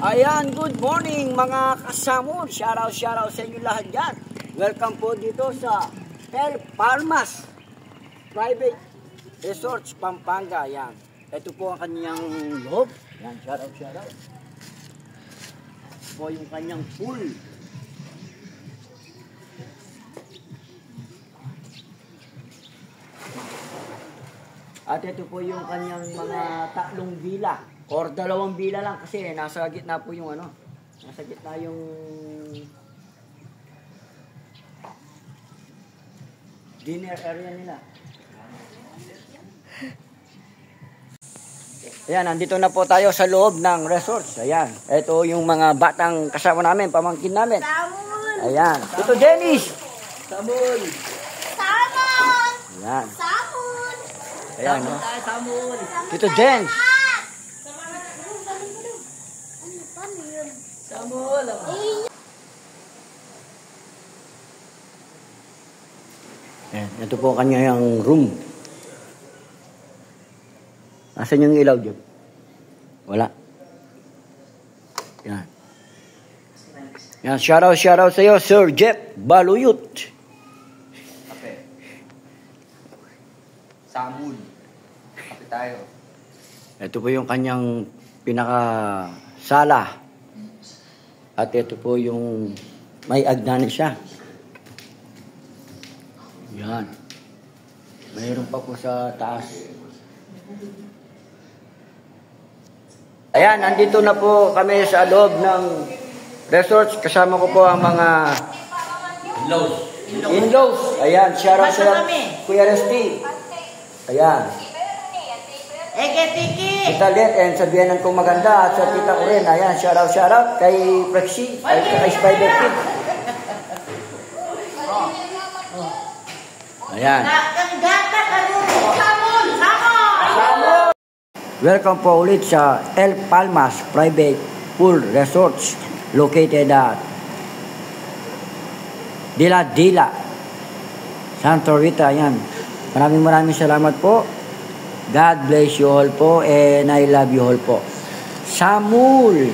Ayan, good morning mga kasamon. Shoutout sa inyo lahat dyan. Welcome po dito sa El Palmas Private Resorts, Pampanga. Ayan. Ito po ang kanyang loob. Ayan, shoutout. Ito po yung kanyang pool. At ito po yung kanyang mga tatlong villa. Or 2 villa lang kasi nasa gitna po yung ano. Nasa gitna yung dinner area nila. Ayan, nandito na po tayo sa loob ng resorts. Ayan, ito yung mga batang kasama namin, pamangkin namin. Samon! Ayan, ito Dennis! Samon! Samon! Ayan. Samon! Ayan, no? Samon! Ito Jens! Samon! Ayan, ito po kanyang room. Nasaan yung ilaw dyan? Wala. Yan. Yan, shoutout sa iyo, Sir Jeff Baluyut. Kape. Samul. Kape tayo. Ito po yung kanyang pinaka-sala. At ito po yung may agdanan siya. Yan. Mayroon pa po sa taas. Ayan, nandito na po kami sa loob ng resorts. Kasama ko po ang mga in-laws. Ayan, shoutout sa Kuya Resty. Ayan. Eke-tiki! Kita Let and sa biyanan kong maganda at sa tita ko rin. Ayan, shoutout kay Prexy, kay Spider Kid. Ayan. Welcome po ulit sa El Palmas Private Pool Resorts located at Dila, Santa Rita. Ayan. Maraming salamat po. God bless you all po and I love you all po. Samul!